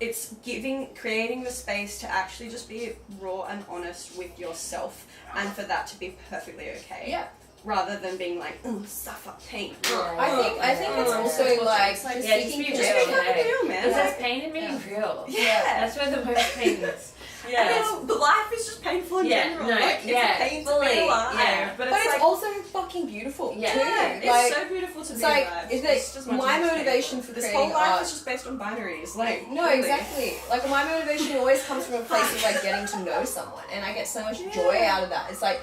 it's creating the space to actually just be raw and honest with yourself, and for that to be perfectly okay. Yeah. Rather than being like, suffer pain. I think it's also like just be real, man. Because there's pain in being real. Yeah. That's where the most pain is. Yeah. But life is just painful in general. No, like, it's a pain to be alive. Yeah. But it's like, also fucking beautiful too. Yeah, like, it's so beautiful to be like, alive. It's like my motivation for this creating whole life art is just based on binaries. Like, no, really. exactly. Like my motivation always comes from a place of like getting to know someone, and I get so much joy out of that. It's like,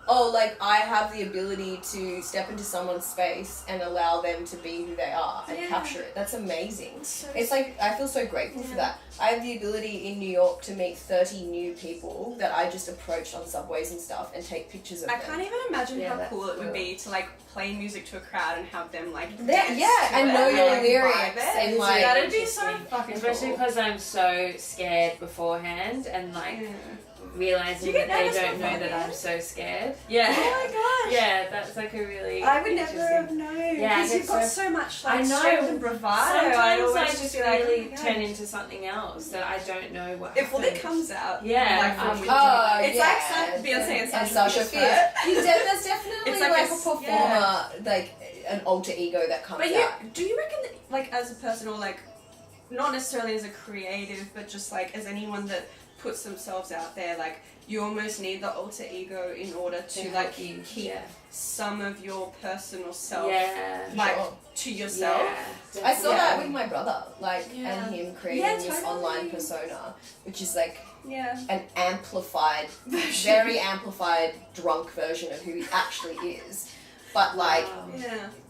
oh, like I have the ability to step into someone's space and allow them to be who they are and capture it. That's amazing. It's like, I feel so grateful for that. I have the ability in New York to meet 30 new people that I just approached on subways and stuff and take pictures of them. I can't even imagine how cool it would be to like play music to a crowd and have them like and and know your lyrics and like that'd be so fucking especially cool. because I'm so scared beforehand and like realizing that they don't know that I'm so scared. Yeah. Oh my gosh. Yeah, that's like a really I would never have known. Yeah, because you've got so much like I know. strength and bravado. Sometimes I just be like, really turn into something else that I don't know what It fully happened. comes out. Yeah. Like from it's like Beyonce and Sasha Fierce. There's definitely It's like like a performer, like an alter ego that comes out. Do you reckon that, like as a person or like not necessarily as a creative but just like as anyone that puts themselves out there, like you almost need the alter ego in order to like keep some of your personal self like to yourself. Yeah, I saw that with my brother, like and him creating this online persona, which is like an amplified, very amplified drunk version of who he actually is. But like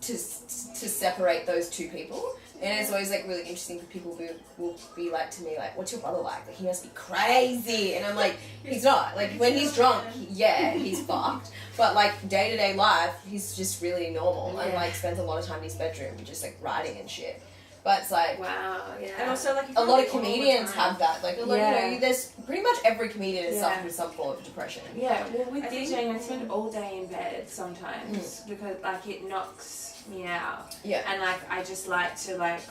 to separate those two people. And it's always like really interesting for people who will be like to me like, what's your brother like? Like he must be crazy. And I'm like, he's not. Like when he's drunk, he's fucked. But like day-to-day life, he's just really normal and like spends a lot of time in his bedroom just like writing and shit. But it's like, and also like a lot of comedians have that. Like a lot, you know, there's pretty much every comedian has suffered with some form of depression. Yeah, well with DJing, I spend all day in bed sometimes because like it knocks me out. Yeah. And like I just like to like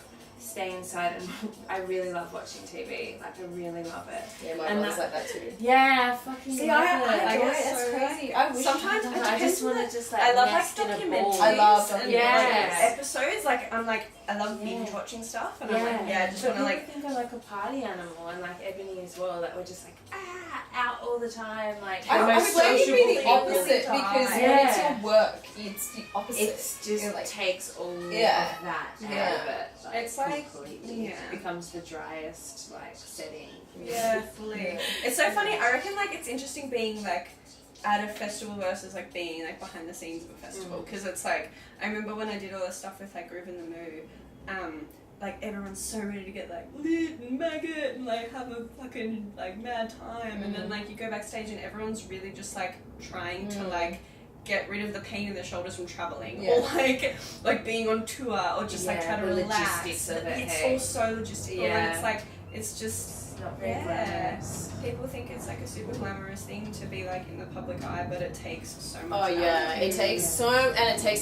stay inside and I really love watching TV. Like I really love it. Yeah, my brother's like that too. Yeah, fucking See, love I it. enjoy it. That's crazy. I wish sometimes I just want to just like I love like nest in a documentaries. ball. I love and episodes. Like I'm like I love binge watching stuff and I'm like I just want to like think I'm like a party animal and like Ebony as well. That we're just like out all the time. Like I would like to be the opposite because when it's your work, it's the opposite. It's just like takes all of that out of it. Like, it's like it becomes the driest like setting. Yeah, fully. It's so funny. I reckon like it's interesting being like at a festival versus like being like behind the scenes of a festival because it's like I remember when I did all this stuff with like Groove in the Mood, like everyone's so ready to get like lit and maggot and like have a fucking like mad time and then like you go backstage and everyone's really just like trying to like get rid of the pain in their shoulders from traveling or like being on tour or just like trying to relax. Logistics of it, it's all so logistical and it's like it's just not very glamorous. People think it's like a super glamorous thing to be like in the public eye, but it takes so much. It takes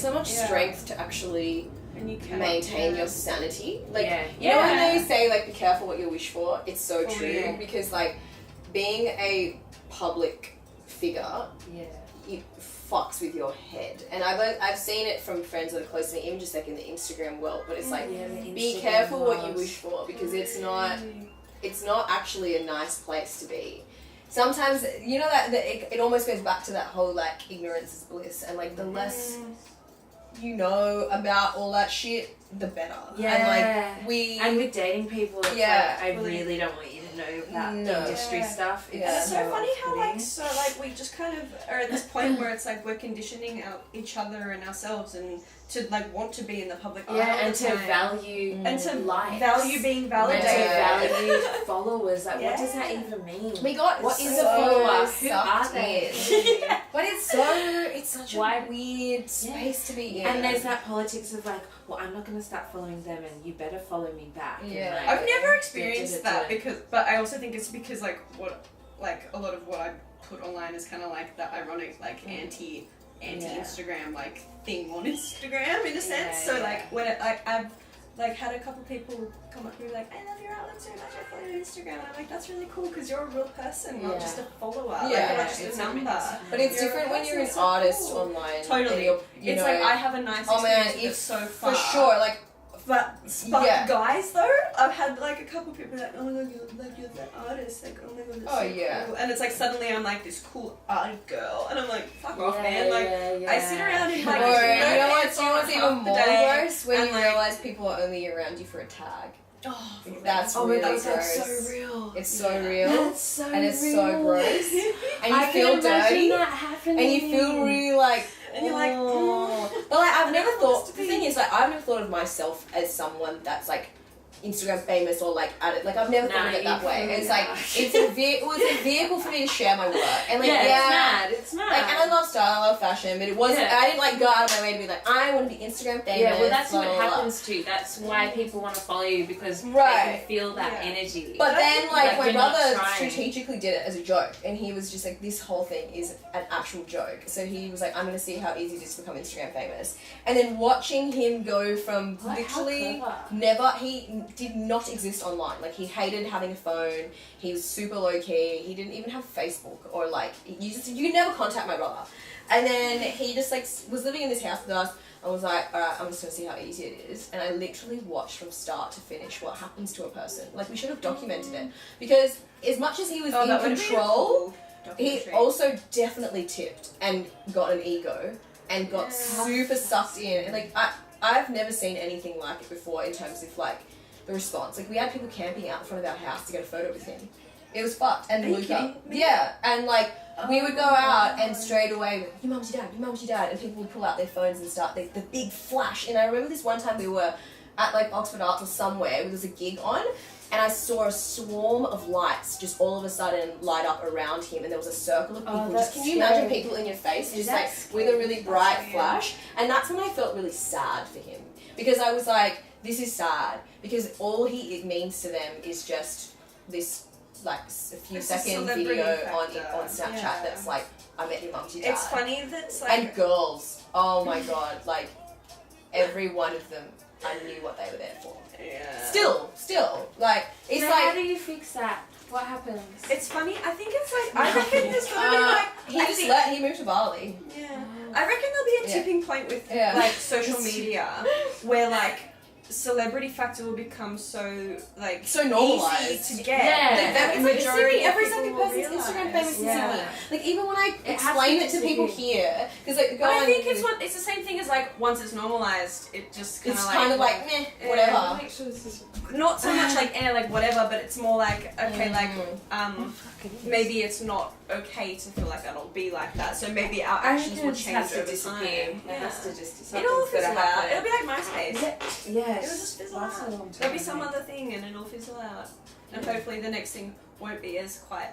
so much strength to actually maintain your sanity. Like you know when they say like be careful what you wish for, it's so true because like being a public figure, it fucks with your head. And I've seen it from friends that are close to me, even just like in the Instagram world. But it's like be careful what you wish for because it's not actually a nice place to be. Sometimes you know that it almost goes back to that whole like ignorance is bliss and like the less you know about all that shit, the better. Yeah. And like and with dating people, it's like, I really don't want you to know about industry stuff. It's so funny how like we just kind of are at this point where it's like we're conditioning each other and ourselves and to like want to be in the public eye and to value value being validated, and to value followers. Like what does that even mean? What is a follower? Who are they? But it's such a weird space to be in. And there's that politics of like, well, I'm not going to start following them, and you better follow me back. Yeah, and, like, I've never experienced that but I also think it's because like what like a lot of what I put online is kind of like that ironic like anti Instagram like thing on Instagram in a sense. So like when it, like like had a couple people come up to me like, I love your outlook so much, I follow you on Instagram, and I'm like, that's really cool because you're a real person, not just a follower, like you're not just a number. But it's different when you're an artist online. Totally. It's like I have a nice experience it's so fun. For sure, like. But guys though, I've had like a couple people like, oh my god, you're the artist, like oh my god, that's so cool. And it's like suddenly I'm like this cool art girl, and I'm like, fuck off, man. Like I sit around in like, you know what's even more gross when you realize people are only around you for a tag. Oh, that's really gross. That's so real. It's so real. That's so and it's real. So gross. And you feel dirty. And you feel really like. And you're like, oh. But like, I've never thought. The thing is, like, I've never thought of myself as someone that's like Instagram famous or like at it. Like, I've never thought of it that way. It's like it was a vehicle for me to share my work. And like, it's mad. Like, and I love style, I love fashion, but it wasn't. I didn't like go out of my way to be like, I want to be Instagram famous. Yeah, well, that's what happens too. That's why people want to follow you because they can feel that energy. But then, like my brother strategically did it as a joke, and he was just like, this whole thing is an actual joke. So he was like, I'm going to see how easy it is to become Instagram famous. And then watching him go from literally never, he did not exist online. Like, he hated having a phone. He was super low key. He didn't even have Facebook or like you could never contact my brother. And then he just like was living in this house with us. I was like, alright, I'm just gonna see how easy it is. And I literally watched from start to finish what happens to a person. Like, we should have documented it because as much as he was in control, he also definitely tipped and got an ego and got super sucked in. And like I've never seen anything like it before in terms of like the response. Like, we had people camping out in front of our house to get a photo with him. It was fucked. And Luca. Yeah. And like, we would go out and straight away, your mum's your dad. And people would pull out their phones and start the big flash. And I remember this one time we were at like Oxford Arts or somewhere, there was a gig on, and I saw a swarm of lights just all of a sudden light up around him, and there was a circle of people. Can you imagine people in your face just like with a really bright flash? And that's when I felt really sad for him, because I was like, this is sad, because all it means to them is just this like a few second video on Snapchat that's like, I met your mum, your dad. It's funny that's like... And girls, oh my god, like every one of them, I knew what they were there for. Yeah. Still, like, it's so like... how do you fix that? What happens? It's funny, I think it's like, I reckon there's gonna be like... He moved to Bali. Yeah. I reckon there'll be a tipping point with like social media where like celebrity factor will become so like so normalized easy to get. The majority, every second person's Instagram famous in Sydney. Like, even when I explain it to people here, because like I think it's the same thing as like once it's normalized, it just kind of like meh, whatever. Make sure this is not so much like like whatever, but it's more like okay, like maybe it's not okay to feel like that'll be like that. So maybe our actions will change over time. It has to just it'll fizzle out. It'll be like MySpace. Yeah. It'll just fizzle out. There'll be some other thing and it'll fizzle out. And hopefully the next thing won't be as quite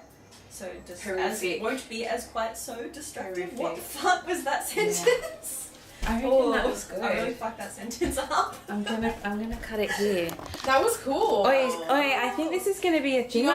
so destructive. What the fuck was that sentence? I reckon that was good. I really fucked that sentence up. I'm gonna cut it here. That was cool. I think this is gonna be a thing.